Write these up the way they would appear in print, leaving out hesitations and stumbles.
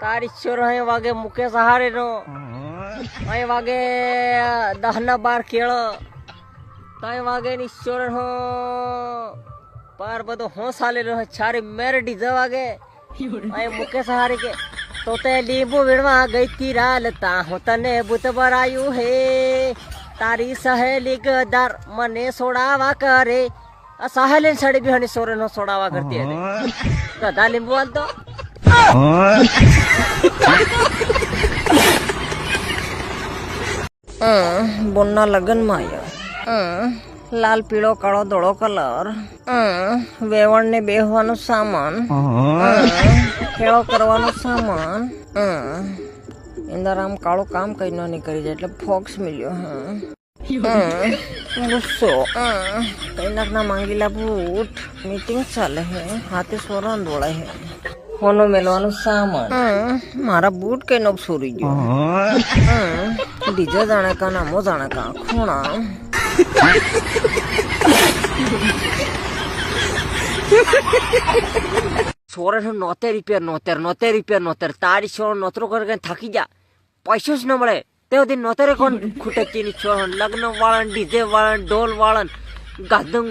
તારી છોરો અહીં વાગે મુકેશ સહારે નો અહીં વાગે 10-12 કેળ તઈ વાગે ની છોરો હો પાર બધો હોશ આલેલો હે છારી મેરડી જ વાગે અહીં મુકેશ સહારે કે તો તે લીંબુ વીણવા ગઈ તી રાલતા હું તને બુત બરાયું હે તારી સહેલી ગદાર મને સોડાવા કરે આ સહેલી સડી બિહાની સોરે નો સોડાવા કરતી હતી ગધા લીંબુ આલતો બોનના લગન માં આવ્યો લાલ પીળો કાળો ધોળો કલર વેવણ ને બેહવાનું સામાન ખેડો કરવાનું સામાન અંદર આમ કાળું કામ કઈ નહીં કરી જાય એટલે ફોક્સ મળ્યો ગુસ્સો કઈ ના માંગેલા બૂટ મીટિંગ ચાલે હે હાથે સોરણ દોડાય હે ફોનો મેલવાનું સામાન મારા બૂટ કઈ નો સોરી ગયો બીજા જાણે કા નામો જાણે કા ખૂણા સોરે 90 રૂપિયા તારી છોડ નોતરો કરીને થાકી જા પૈસો જ ન મળે તે સુધી નોતરે કોણ ખૂટે ચીની છોડ લગ્ન વાળન ડીજે વાળન ઢોલ વાળન ગાધુંગ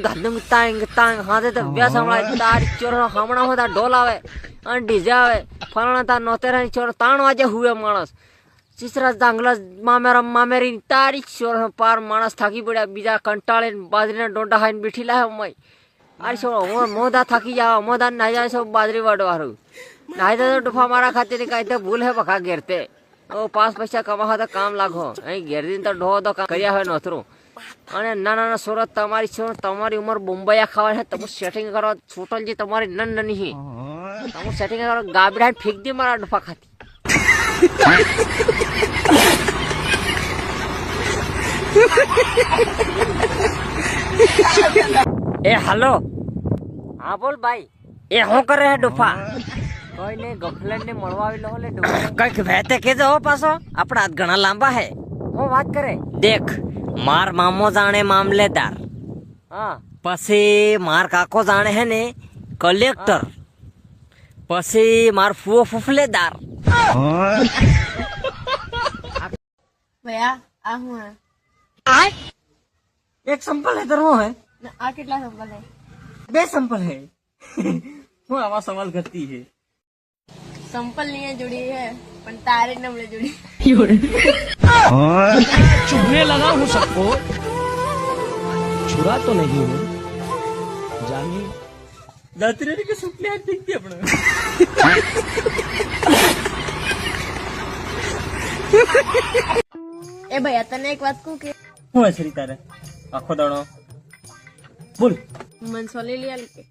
તાંગ હાથે તો વ્યાસ હમણાં તારી ચોર હમણાં હોતા ઢોલ આવે અને ડીજે આવે ફરણા તાર નોતેરાની છોડ 3 વાગે હુએ માણસ ચીસરા જાંગલા મામેરી તારી છોડ પાર માણસ થાકી પડ્યા બીજા કંટાળે બાજરીના ડોંડા ખાઈને બેઠી લાવે મય અરે છોડ મોદા થાકી જાવ મોદા નાઈ જાય સબ બાજરી વાળું નાઈ તો ડુફા મારા ખાતે કઈ તો ભૂલ હે બખા ઘેરતે ઓ 5 પૈસા કમા તો કામ લાગો અહીં ઘેર દિન તો ઢો તો કર્યા હોય નોતરું અને નાના સુરત તમારી છો તમારી ઉંમર બોમ્બયા ખાવા છે તમે સેટિંગ કરો છોટલજી તમારી નન નહીં તમે સેટિંગ કરો ગાબડા ફેંક દે મારા ડફા ખાતી એ હાલો હા બોલ ભાઈ એ હું કરે હે ડોફા કોઈ ને ગફલન ને મળવા આવેલો હલે ડોફા કઈક વેતે કેજો પાછો આપણા હાથ ઘણા લાંબા હે હું વાત કરે દેખ માર મામો જાણે મામલેદાર હા પછી માર કાકો જાણે હે ને કલેક્ટર પછી માર ફુઓ ફુફલેદાર ભૈયા આ હું હે એક સંપલ હે તરવો હે આ કેટલા સંપલ હે 2 સંપલ હે હું આવા સવાલ કરતી હે સંપલ नहीं जुड़ी है पर तारे नंबर जुड़ी चुभने लगा हूँ सबको छुरा तो नहीं हूँ जानिए दातरे के सुपले हाथ दिखती अपने ए भैया तने एक बात कहूं के હું હસરી તારે આખો દાડો બોલ मन सोले लिया लेके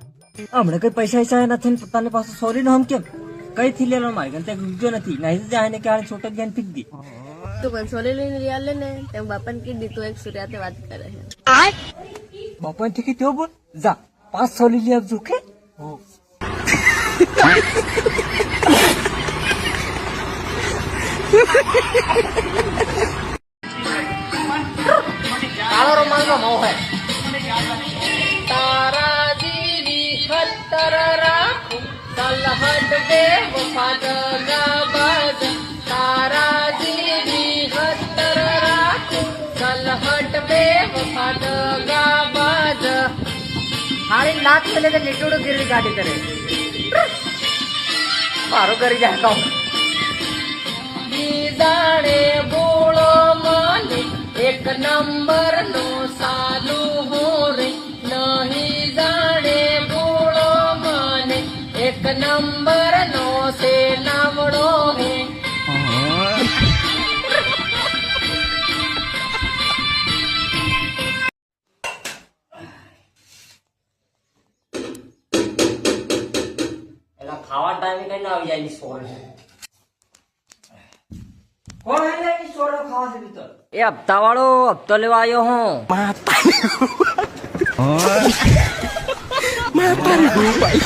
હમણે કઈ પૈસા ઈસા નથી ને પોતાની પાસે સોરી નો હમ કેમ કઈ થી લેલો મારી ગન તે ગુજો નથી નહીં જાય ને કે આ છોટો જ્ઞાન ફીક દી तो कंसोले लिया ले ने ते बापन की दी तो एक सूर्या ते बात करे है બાપા થી કે તેઓ બોલ જા 5 સોલી લે આપજો કે કાળો રોમાલ નો મોહ હે તારા જીવી ખતર રાખું તલહટ બે વફાદ ગાબાજ તારા જીવી ખતર રાખું તલહટ બે વફાદ ગાબાજ હારી લાત પેલે તો લીટોડો ગીરવી કાઢી કરે મારો કરી જાય તો જાણે બોળો મને એક નંબર નો સાલુ હો રે નહીં જાણે બોળો મને એક નંબર નો સે નાવડો હે એલા ખાવા ટાઈમે કઈ ના આવી જાય ની સોર કોણ હે ને ની સોર ખાવા દે તો એ હપ્તા વાળો હપ્તો લેવા આવ્યો હું माता रे भाई